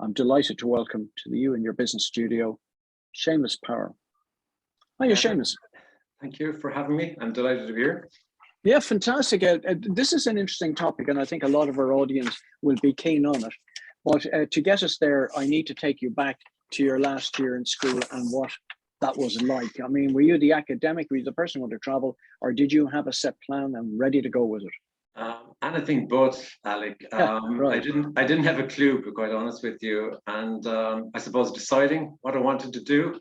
I'm delighted to welcome to you in your business studio, Seamus Power. Hiya, Seamus. Thank you for having me. I'm delighted to be here. Yeah, fantastic. This is an interesting topic, and I think a lot of our audience will be keen on it. But to get us there, I need to take you back to your last year in school and what that was like. I mean, were you the academic, were you the person who wanted to travel, or did you have a set plan and ready to go with it? And I think both, Alec. Right. I didn't have a clue, to be quite honest with you. And I suppose deciding what I wanted to do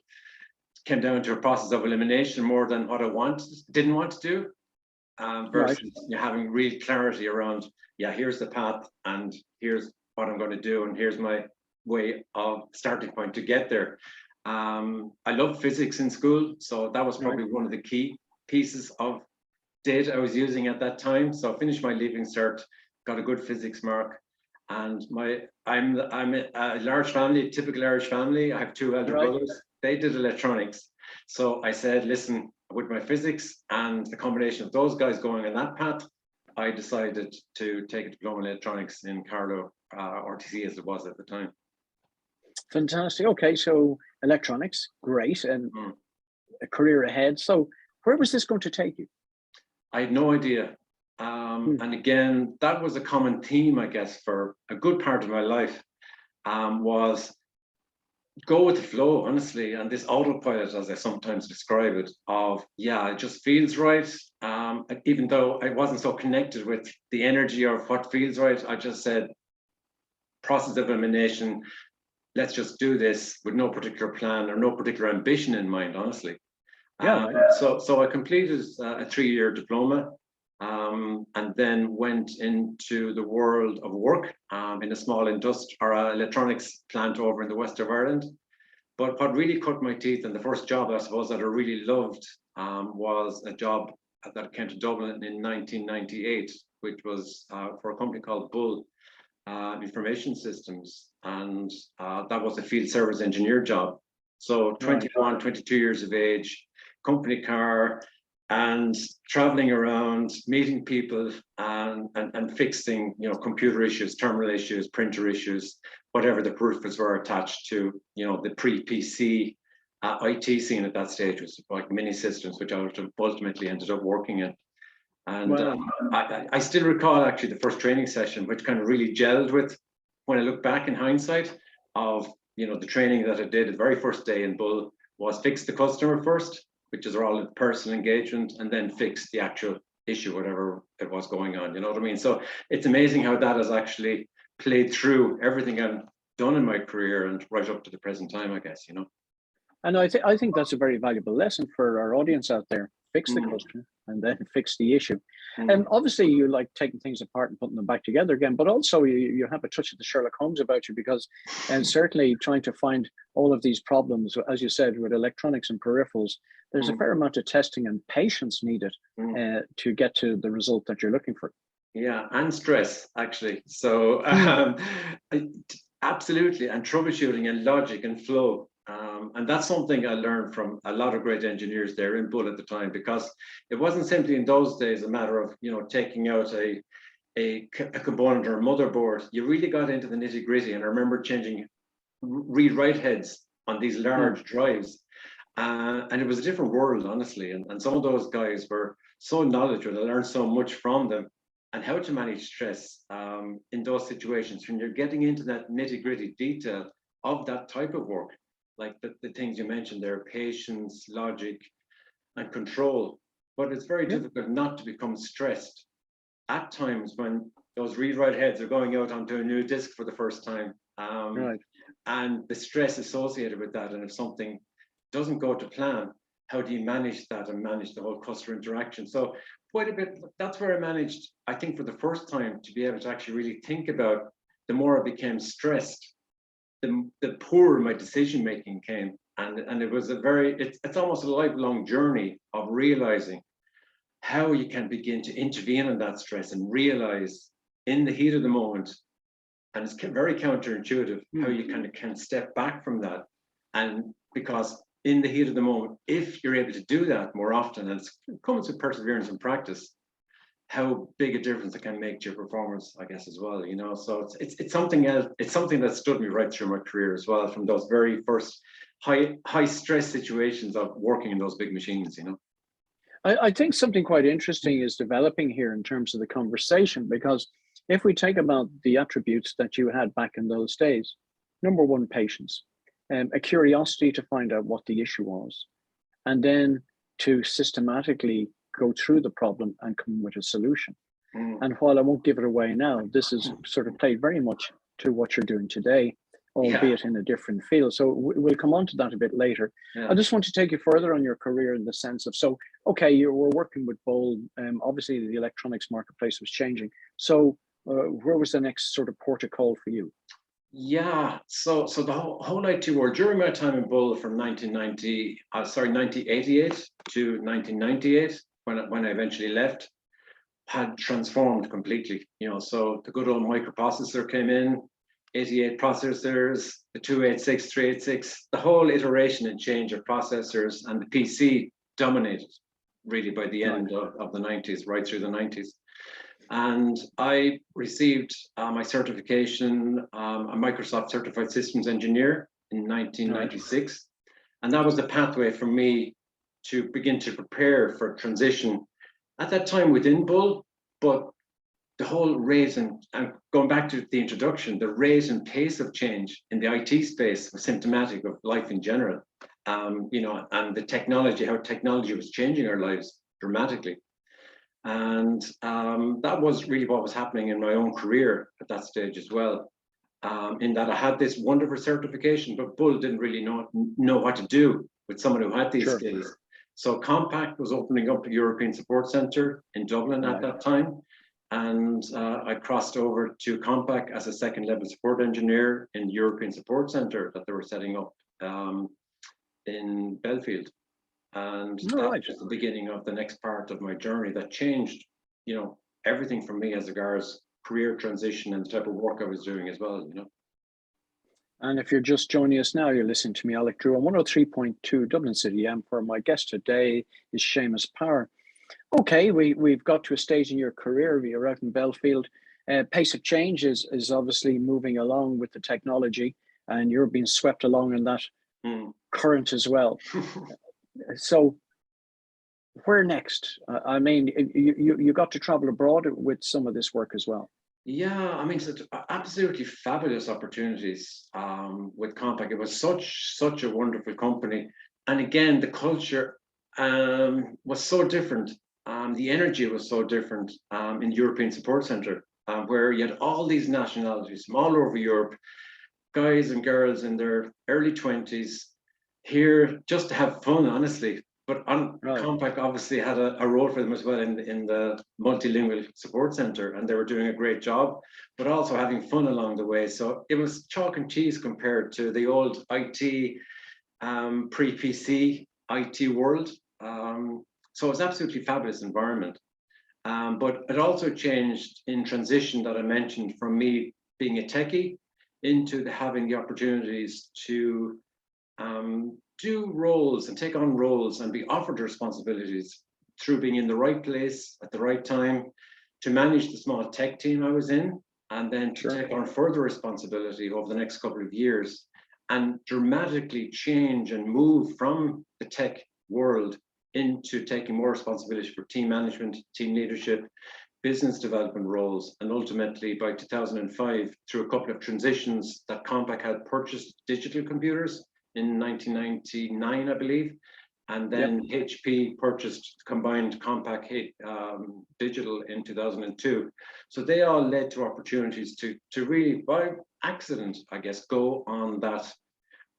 came down to a process of elimination more than what I didn't want to do. Versus having real clarity around, yeah, here's the path and here's what I'm going to do and here's my way of starting point to get there. I loved physics in school, so that was probably one of the key pieces of data I was using at that time. So I finished my Leaving Cert, got a good physics mark, and I'm a large family, a typical Irish family. I have two elder brothers. They did electronics, so I said, listen, with my physics and the combination of those guys going on that path, I decided to take a diploma in electronics in Carlow, RTC as it was at the time. Fantastic. Okay, so electronics, great, and a career ahead. So where was this going to take you? I had no idea. And again, that was a common theme, I guess, for a good part of my life, was go with the flow, honestly, and this autopilot, as I sometimes describe it, of, yeah, it just feels right. Even though I wasn't so connected with the energy of what feels right, I just said, process of elimination, let's just do this with no particular plan or no particular ambition in mind, honestly. So I completed a 3-year diploma, and then went into the world of work in a small electronics plant over in the west of Ireland. But what really cut my teeth, and the first job I suppose that I really loved, was a job that came to Dublin in 1998, which was for a company called Bull Information Systems, and that was a field service engineer job. So 21, 22 years of age, company car, and traveling around, meeting people, and fixing, computer issues, terminal issues, printer issues, whatever the peripherals were attached to, the pre-PC IT scene at that stage, was like mini systems, which I ultimately ended up working in. And I still recall actually the first training session, which kind of really gelled with, when I look back in hindsight, of the training that I did the very first day in Bull was fix the customer first, which is all personal engagement, and then fix the actual issue, whatever it was going on. You know what I mean? So it's amazing how that has actually played through everything I've done in my career and right up to the present time, I guess, And I think that's a very valuable lesson for our audience out there. Fix the customer and then fix the issue. And obviously you like taking things apart and putting them back together again, but also you have a touch of the Sherlock Holmes about you, because and certainly trying to find all of these problems, as you said, with electronics and peripherals, there's a fair amount of testing and patience needed to get to the result that you're looking for. Yeah, and stress, actually. So absolutely, and troubleshooting and logic and flow. And that's something I learned from a lot of great engineers there in Bull at the time, because it wasn't simply in those days a matter of, taking out a component or a motherboard. You really got into the nitty gritty. And I remember changing read-write heads on these large drives. And it was a different world, honestly. And some of those guys were so knowledgeable. I learned so much from them, and how to manage stress in those situations when you're getting into that nitty gritty detail of that type of work. Like the things you mentioned there, patience, logic, and control. But it's very difficult not to become stressed at times when those read-write heads are going out onto a new disk for the first time. And the stress associated with that. And if something doesn't go to plan, how do you manage that and manage the whole customer interaction? So quite a bit, that's where I managed, I think, for the first time to be able to actually really think about, the more I became stressed, the poorer my decision making came, and it was it's almost a lifelong journey of realizing how you can begin to intervene in that stress and realize in the heat of the moment, and it's very counterintuitive how you kind of can step back from that. And because in the heat of the moment, if you're able to do that more often, and it comes with perseverance and practice, how big a difference it can make to your performance, I guess, as well, you know. So it's something else. It's something that stood me right through my career as well, from those very first high stress situations of working in those big machines, you know. I think something quite interesting is developing here in terms of the conversation, because if we take about the attributes that you had back in those days, number one, patience, a curiosity to find out what the issue was, and then to systematically go through the problem and come with a solution. And while I won't give it away now, this is sort of played very much to what you're doing today, albeit in a different field. So we'll come on to that a bit later. I just want to take you further on your career in the sense of, so, okay, you were working with Bull, obviously the electronics marketplace was changing. So where was the next sort of port of call for you? Yeah, so the whole IT world during my time in Bull from 1988 to 1998, when I eventually left, had transformed completely. You know, so the good old microprocessor came in, 88 processors, the 286, 386, the whole iteration and change of processors, and the PC dominated really by the end of the 90s, right through the 90s. And I received my certification, a Microsoft Certified Systems Engineer in 1996. And that was the pathway for me to begin to prepare for transition at that time within Bull. But the whole rate and going back to the introduction, the rate and pace of change in the IT space was symptomatic of life in general. You know, and the technology, how technology was changing our lives dramatically. And that was really what was happening in my own career at that stage as well, in that I had this wonderful certification, but Bull didn't really know what to do with someone who had these skills. So Compact was opening up a European Support Centre in Dublin at that time. And I crossed over to Compact as a second level support engineer in the European Support Centre that they were setting up in Belfield. And that was the beginning of the next part of my journey that changed, you know, everything for me as regards career transition and the type of work I was doing as well, you know. And if you're just joining us now, you're listening to me, Alec Drew, on 103.2 Dublin City, and for my guest today is Seamus Power. Okay, we've got to a stage in your career, you're out in Belfield. Pace of change is obviously moving along with the technology, and you're being swept along in that current as well. So where next? I mean, you got to travel abroad with some of this work as well. Yeah, I mean, absolutely fabulous opportunities with Compaq. It was such a wonderful company. And again, the culture was so different. The energy was so different in the European Support Centre, where you had all these nationalities from all over Europe, guys and girls in their early 20s, here just to have fun, honestly. But Compaq obviously had a role for them as well in the multilingual support center, and they were doing a great job, but also having fun along the way. So it was chalk and cheese compared to the old IT, pre-PC IT world. So it was absolutely fabulous environment. But it also changed in transition that I mentioned from me being a techie into having the opportunities to do roles and take on roles and be offered responsibilities through being in the right place at the right time, to manage the small tech team I was in, and then to take on further responsibility over the next couple of years and dramatically change and move from the tech world into taking more responsibility for team management, team leadership, business development roles. And ultimately by 2005, through a couple of transitions, that Compaq had purchased digital computers in 1999, I believe, and then HP purchased combined Compaq digital in 2002. So they all led to opportunities to really, by accident, I guess, go on that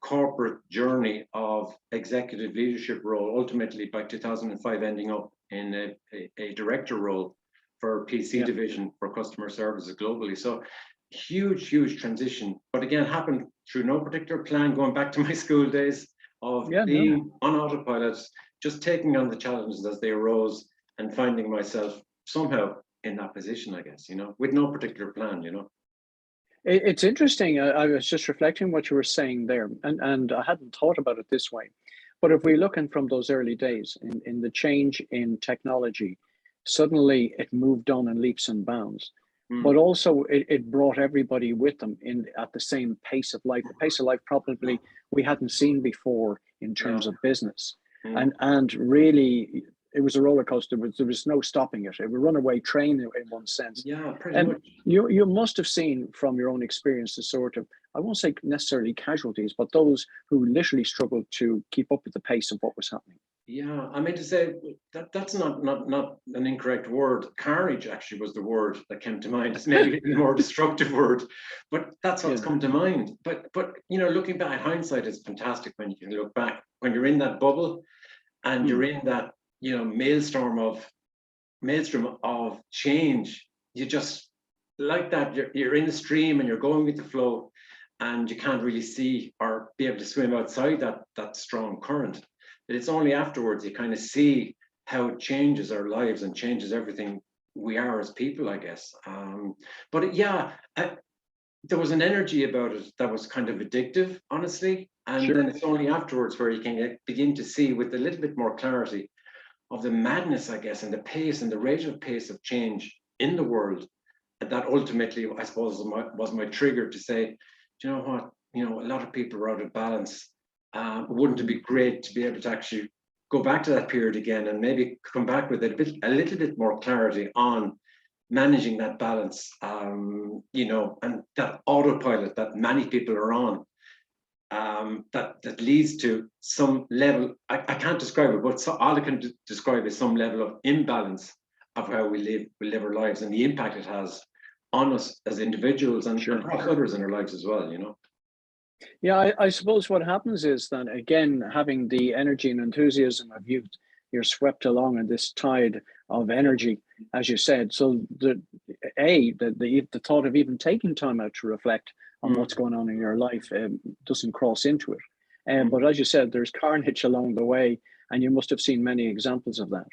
corporate journey of executive leadership role, ultimately by 2005 ending up in a director role for PC division for customer services globally. So huge transition, but again, happened through no particular plan, going back to my school days of being on autopilot, just taking on the challenges as they arose and finding myself somehow in that position, I guess, you know, with no particular plan, you know. It's interesting. I was just reflecting what you were saying there, and I hadn't thought about it this way. But if we're looking from those early days in the change in technology, suddenly it moved on in leaps and bounds. But Mm. also it brought everybody with them in at the same pace of life, the pace of life probably we hadn't seen before in Yeah. terms of business. Mm. And really it was a roller coaster. There was no stopping it. It was a runaway train in one sense. Yeah, pretty And much. you must have seen from your own experience the sort of, I won't say necessarily casualties, but those who literally struggled to keep up with the pace of what was happening. Yeah, I mean to say that's not an incorrect word. Carnage actually was the word that came to mind. It's maybe a more destructive word, but that's what's Yeah. come to mind. But looking back, hindsight is fantastic when you can look back. When you're in that bubble and you're in that maelstrom of change, you just like that. You're in the stream and you're going with the flow, and you can't really see or be able to swim outside that strong current. It's only afterwards you kind of see how it changes our lives and changes everything we are as people, I guess. But there was an energy about it that was kind of addictive, honestly. And then it's only afterwards where you can begin to see with a little bit more clarity of the madness, I guess, and the pace and the rate of pace of change in the world. And that ultimately, I suppose, was my trigger to say, do you know what? A lot of people are out of balance. Wouldn't it be great to be able to actually go back to that period again and maybe come back with a little bit more clarity on managing that balance, and that autopilot that many people are on, that leads to some level, I can't describe it, but all I can describe is some level of imbalance of how we live our lives and the impact it has on us as individuals and perhaps others in our lives as well, Yeah, I suppose what happens is that, again, having the energy and enthusiasm of youth, you're swept along in this tide of energy, as you said. So the thought of even taking time out to reflect on what's going on in your life doesn't cross into it. But as you said, there's carnage along the way, and you must have seen many examples of that.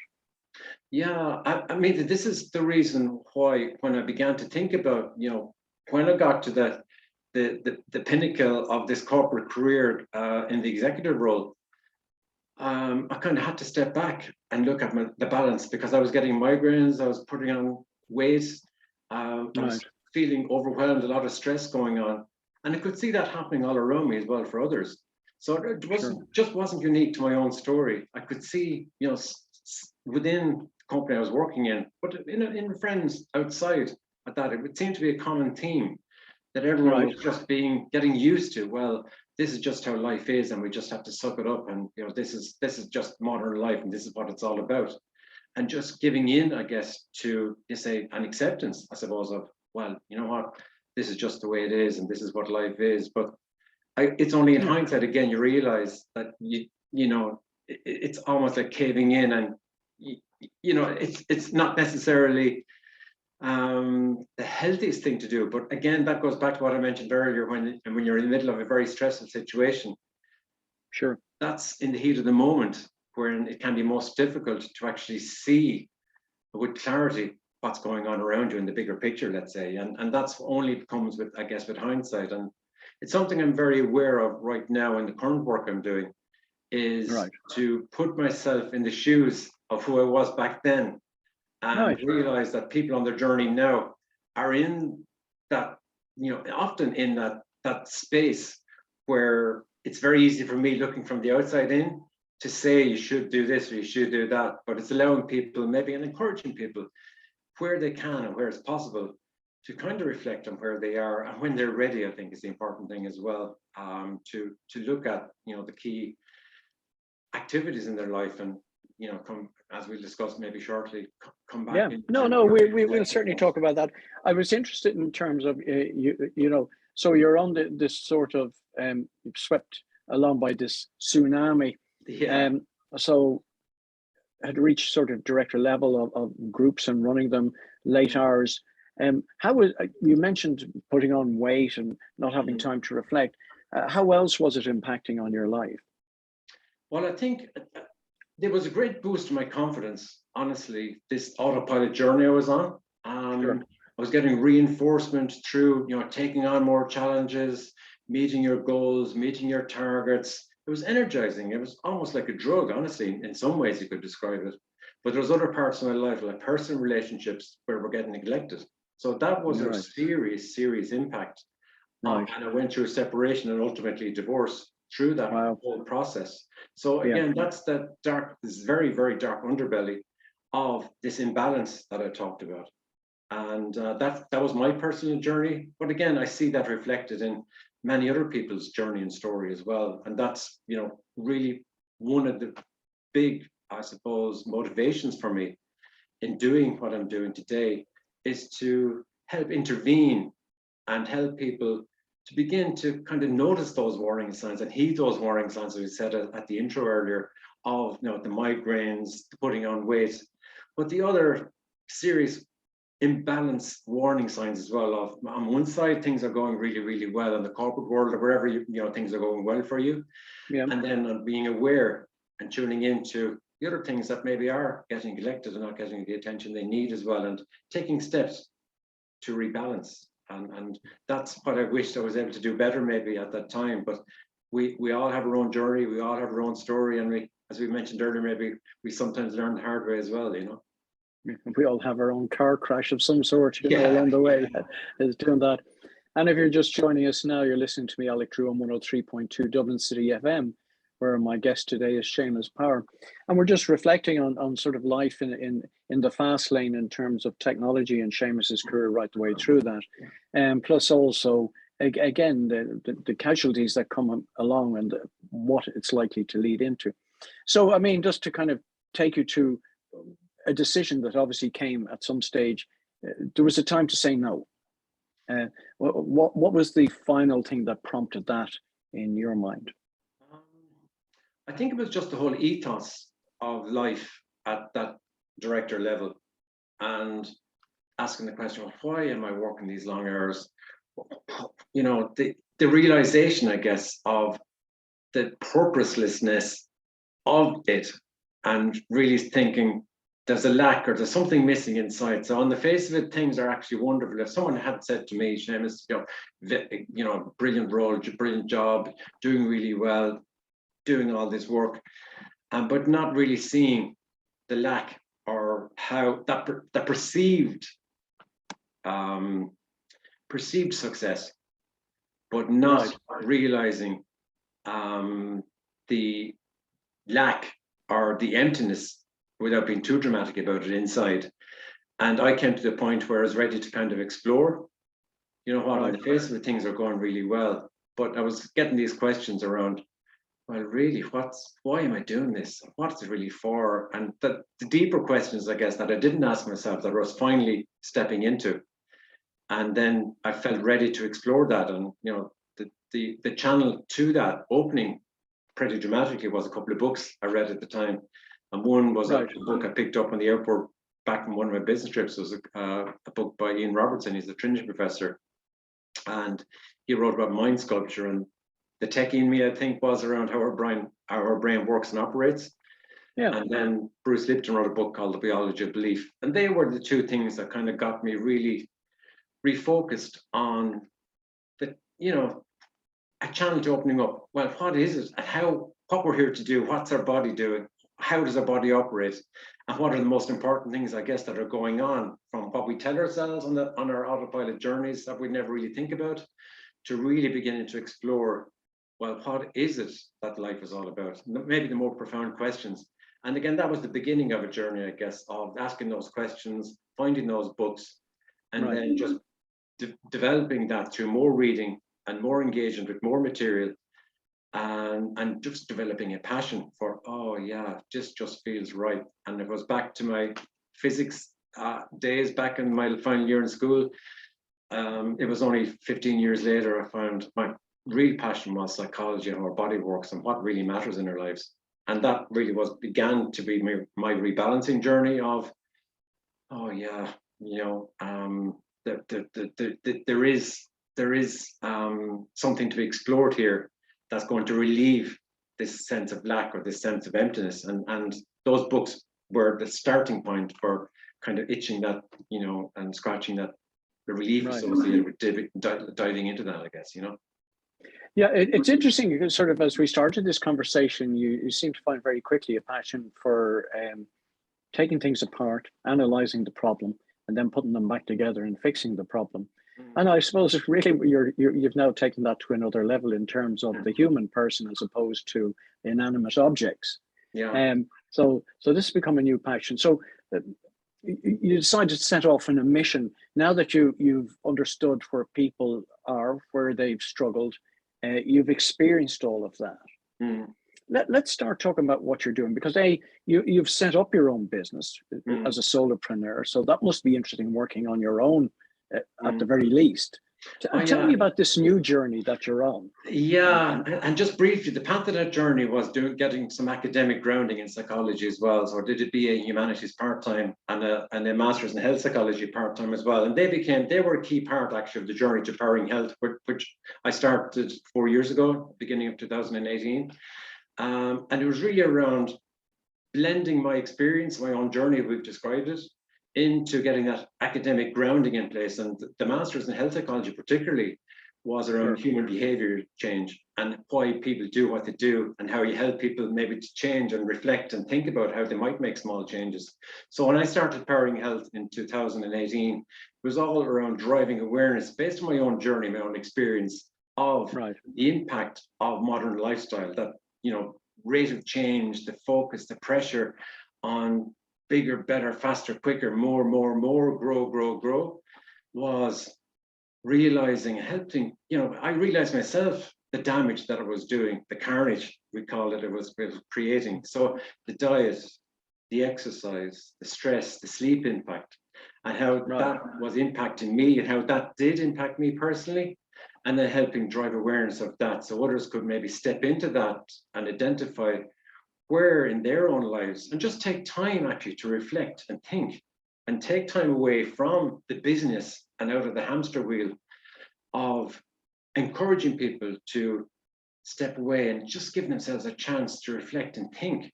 Yeah, I mean, this is the reason why when I began to think about, when I got to the pinnacle of this corporate career in the executive role, I kind of had to step back and look at the balance, because I was getting migraines, I was putting on weight, I was feeling overwhelmed, a lot of stress going on, and I could see that happening all around me as well for others. So it wasn't unique to my own story. I could see, within the company I was working in, but in friends outside at that, it would seem to be a common theme that everyone was just getting used to. Well, this is just how life is, and we just have to suck it up, and this is just modern life, and this is what it's all about, and just giving in, I guess, to say an acceptance, I suppose, of, well, you know what, this is just the way it is, and this is what life is. But it's only in hindsight, again, you realize that it's almost like caving in, and it's not necessarily the healthiest thing to do. But again, that goes back to what I mentioned earlier, when you're in the middle of a very stressful situation. Sure. That's in the heat of the moment, where it can be most difficult to actually see with clarity what's going on around you in the bigger picture, let's say. And that's only comes with, I guess, with hindsight. And it's something I'm very aware of right now in the current work I'm doing, is to put myself in the shoes of who I was back then, and realize that people on their journey now are in that, often in that space where it's very easy for me, looking from the outside in, to say you should do this or you should do that. But it's allowing people, maybe, and encouraging people where they can and where it's possible to kind of reflect on where they are, and when they're ready, I think, is the important thing as well, to look at the key activities in their life, and come, as we'll discuss maybe shortly, come back. We'll certainly talk about that. I was interested in terms of so you're on this sort of swept along by this tsunami, so had reached sort of director level of groups and running them late hours. How was, you mentioned putting on weight and not having time to reflect, how else was it impacting on your life? Well, I think there was a great boost to my confidence, honestly, this autopilot journey I was on. I was getting reinforcement through, taking on more challenges, meeting your goals, meeting your targets. It was energizing. It was almost like a drug, honestly. In some ways, you could describe it. But there's other parts of my life, like personal relationships, where we're getting neglected. So that was a serious impact. Right. And I went through separation and ultimately divorce through that whole process. So again, that's that dark, this very, very dark underbelly of this imbalance that I talked about. And that was my personal journey. But again, I see that reflected in many other people's journey and story as well. And that's, you know, really one of the big, I suppose, motivations for me in doing what I'm doing today, is to help intervene and help people to begin to kind of notice those warning signs and heed those warning signs, as we said at the intro earlier, of, you know, the migraines, the putting on weight, but the other serious imbalance warning signs as well. Of, on one side, things are going really, really well in the corporate world or wherever you know things are going well for you, and then on being aware and tuning into the other things that maybe are getting neglected and not getting the attention they need as well, and taking steps to rebalance. And that's what I wished I was able to do better maybe at that time. But we all have our own journey, we all have our own story, and we, as we mentioned earlier, maybe we sometimes learn the hard way as well, you know. We all have our own car crash of some sort, you know, along the way is doing that. And if you're just joining us now, you're listening to me, Alec, on 103.2 Dublin City FM, where my guest today is Seamus Power. And we're just reflecting on sort of life in the fast lane in terms of technology and Seamus's career right the way through that. And plus also, again, the casualties that come along and what it's likely to lead into. So, I mean, just to kind of take you to a decision that obviously came at some stage, there was a time to say no. What was the final thing that prompted that in your mind? I think it was just the whole ethos of life at that director level, and asking the question, well, why am I working these long hours? You know, the realization, I guess, of the purposelessness of it, and really thinking there's a lack or there's something missing inside. So on the face of it, things are actually wonderful. If someone had said to me, Seamus, you know, brilliant role, brilliant job, doing really well, doing all this work, but not really seeing the lack or how that perceived success, but not realizing the lack or the emptiness, without being too dramatic about it, inside. And I came to the point where I was ready to kind of explore, you know what, on the face of it, things are going really well, but I was getting these questions around, well, really, why am I doing this? What's it really for? And the deeper questions, I guess, that I didn't ask myself, that I was finally stepping into. And then I felt ready to explore that. And, you know, the channel to that opening pretty dramatically was a couple of books I read at the time. And one was a book I picked up on the airport back from one of my business trips. It was a book by Ian Robertson. He's a Trinity professor. And he wrote about mind sculpture, and the techie in me, I think, was around how our brain works and operates. And then Bruce Lipton wrote a book called The Biology of Belief. And they were the two things that kind of got me really refocused on the, you know, a channel to opening up. Well, what is it? And what we're here to do? What's our body doing? How does our body operate? And what are the most important things, I guess, that are going on, from what we tell ourselves on our autopilot journeys that we never really think about, to really beginning to explore, well, what is it that life is all about? Maybe the more profound questions. And again, that was the beginning of a journey, I guess, of asking those questions, finding those books, and then just developing that through more reading and more engagement with more material, and just developing a passion for, oh yeah, this just feels right. And it was back to my physics days back in my final year in school. It was only 15 years later I found my real passion was psychology and how our body works and what really matters in our lives. And that really began to be my rebalancing journey of, oh yeah, you know, there is something to be explored here that's going to relieve this sense of lack or this sense of emptiness. And those books were the starting point for kind of itching that, you know, and scratching that, the relief associated with diving into that, I guess, you know. Yeah, it's interesting because sort of as we started this conversation, you seem to find very quickly a passion for taking things apart, analyzing the problem, and then putting them back together and fixing the problem. And I suppose it's really you've now taken that to another level in terms of the human person as opposed to inanimate objects. Yeah. So this has become a new passion. So you decided to set off on a mission. Now that you've understood where people are, where they've struggled, you've experienced all of that. Let's start talking about what you're doing, because you've set up your own business as a solopreneur, so that must be interesting working on your own at the very least. Tell me about this new journey that you're on. Yeah, and just briefly, the path of that journey was getting some academic grounding in psychology as well. So I did a BA in humanities part-time and a master's in health psychology part-time as well. And they were a key part actually of the journey to powering health, which I started 4 years ago, beginning of 2018. And it was really around blending my experience, my own journey, we've described it, into getting that academic grounding in place. And the master's in health psychology particularly was around human behavior change and why people do what they do and how you help people maybe to change and reflect and think about how they might make small changes. So when I started Powering Health in 2018, it was all around driving awareness based on my own journey, my own experience of the impact of modern lifestyle, that, you know, rate of change, the focus, the pressure on bigger, better, faster, quicker, more, grow, was realizing, helping, you know, I realized myself the damage that I was doing, the carnage, we call it, it was creating. So the diet, the exercise, the stress, the sleep impact, and how that was impacting me and how that did impact me personally, and then helping drive awareness of that so others could maybe step into that and identify where in their own lives, and just take time actually to reflect and think and take time away from the business and out of the hamster wheel of encouraging people to step away and just give themselves a chance to reflect and think,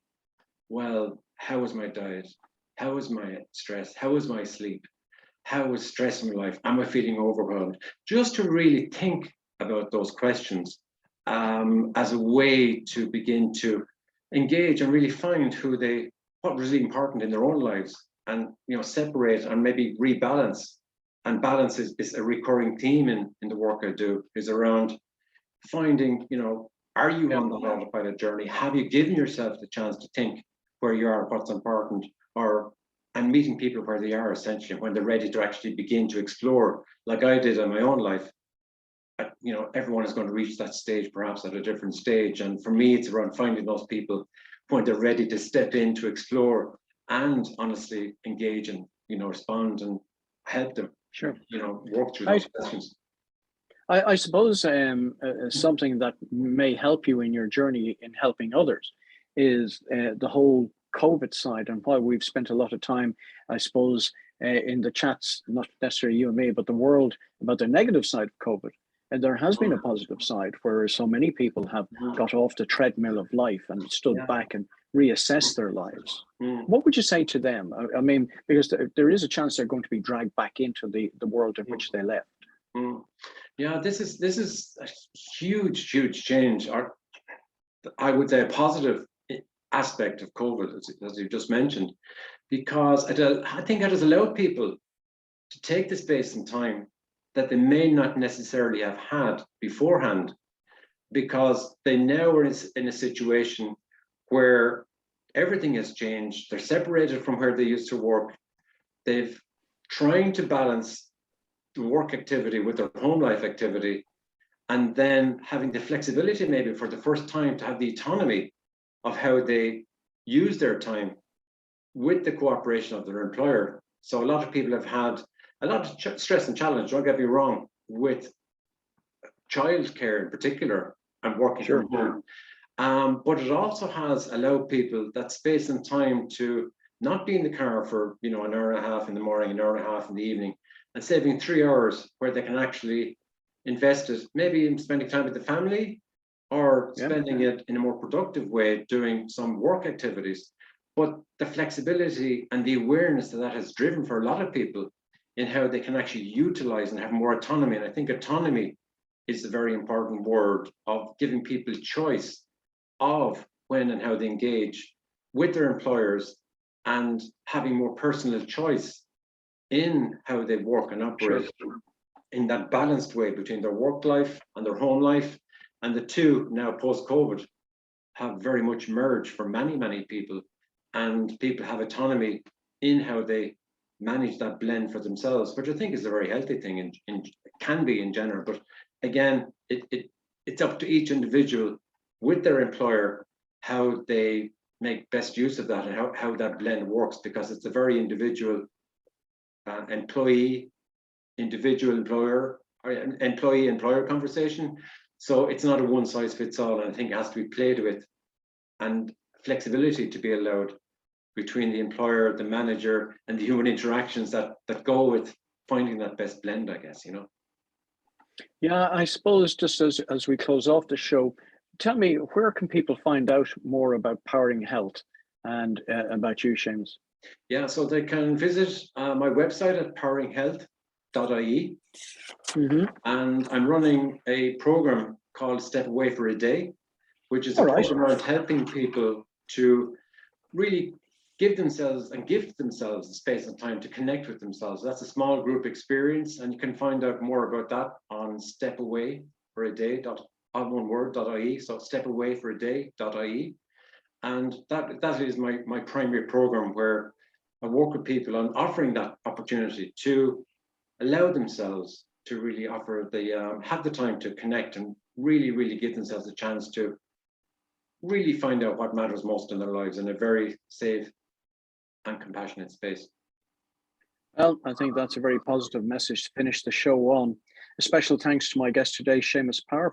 well, how was my diet? How was my stress? How was my sleep? How was stress in my life? Am I feeling overwhelmed? Just to really think about those questions as a way to begin to engage and really find what was really important in their own lives, and, you know, separate and maybe rebalance. And balance is a recurring theme in the work I do, is around finding, you know, are you on the autopilot journey? Have you given yourself the chance to think where you are, what's important, and meeting people where they are, essentially, when they're ready to actually begin to explore, like I did in my own life. You know, everyone is going to reach that stage, perhaps at a different stage. And for me, it's around finding those people when they're ready to step in to explore and honestly engage and, you know, respond and help them, you know, work through those questions. I suppose something that may help you in your journey in helping others is the whole COVID side, and why we've spent a lot of time, I suppose, in the chats, not necessarily you and me, but the world, about the negative side of COVID. And there has been a positive side where so many people have got off the treadmill of life and stood back and reassessed their lives. What would you say to them? I mean, because there is a chance they're going to be dragged back into the world in which they left. Yeah, this is a huge change, or I would say a positive aspect of COVID, as you just mentioned, because I think it has allowed people to take the space and time that they may not necessarily have had beforehand, because they now are in a situation where everything has changed. They're separated from where they used to work. They've trying to balance the work activity with their home life activity, and then having the flexibility maybe for the first time to have the autonomy of how they use their time with the cooperation of their employer. So a lot of people have had a lot of stress and challenge, don't get me wrong, with childcare in particular and working from home. But it also has allowed people that space and time to not be in the car for, you know, an hour and a half in the morning, an hour and a half in the evening, and saving 3 hours where they can actually invest it, maybe in spending time with the family, or spending it in a more productive way, doing some work activities. But the flexibility and the awareness that has driven for a lot of people in how they can actually utilize and have more autonomy. And I think autonomy is a very important word, of giving people choice of when and how they engage with their employers and having more personal choice in how they work and operate in that balanced way between their work life and their home life. And the two now post-COVID have very much merged for many, many people, and people have autonomy in how they manage that blend for themselves, which I think is a very healthy thing and can be in general. But again, it's up to each individual with their employer how they make best use of that and how that blend works, because it's a very individual employee, individual employer, or employee employer conversation. So it's not a one size fits all, and I think it has to be played with, and flexibility to be allowed between the employer, the manager, and the human interactions that go with finding that best blend, I guess, you know. Yeah, I suppose just as we close off the show, tell me, where can people find out more about Powering Health and about you, Seamus? Yeah, so they can visit my website at poweringhealth.ie. And I'm running a program called Step Away for a Day, which is a program around helping people to really give themselves the space and time to connect with themselves. That's a small group experience, and you can find out more about that on stepawayforaday.ie. So stepawayforaday.ie. And that is my primary program, where I work with people on offering that opportunity to allow themselves to really have the time to connect and really give themselves a chance to really find out what matters most in their lives in a very safe and compassionate space. Well, I think that's a very positive message to finish the show on. A special thanks to my guest today, Seamus Power,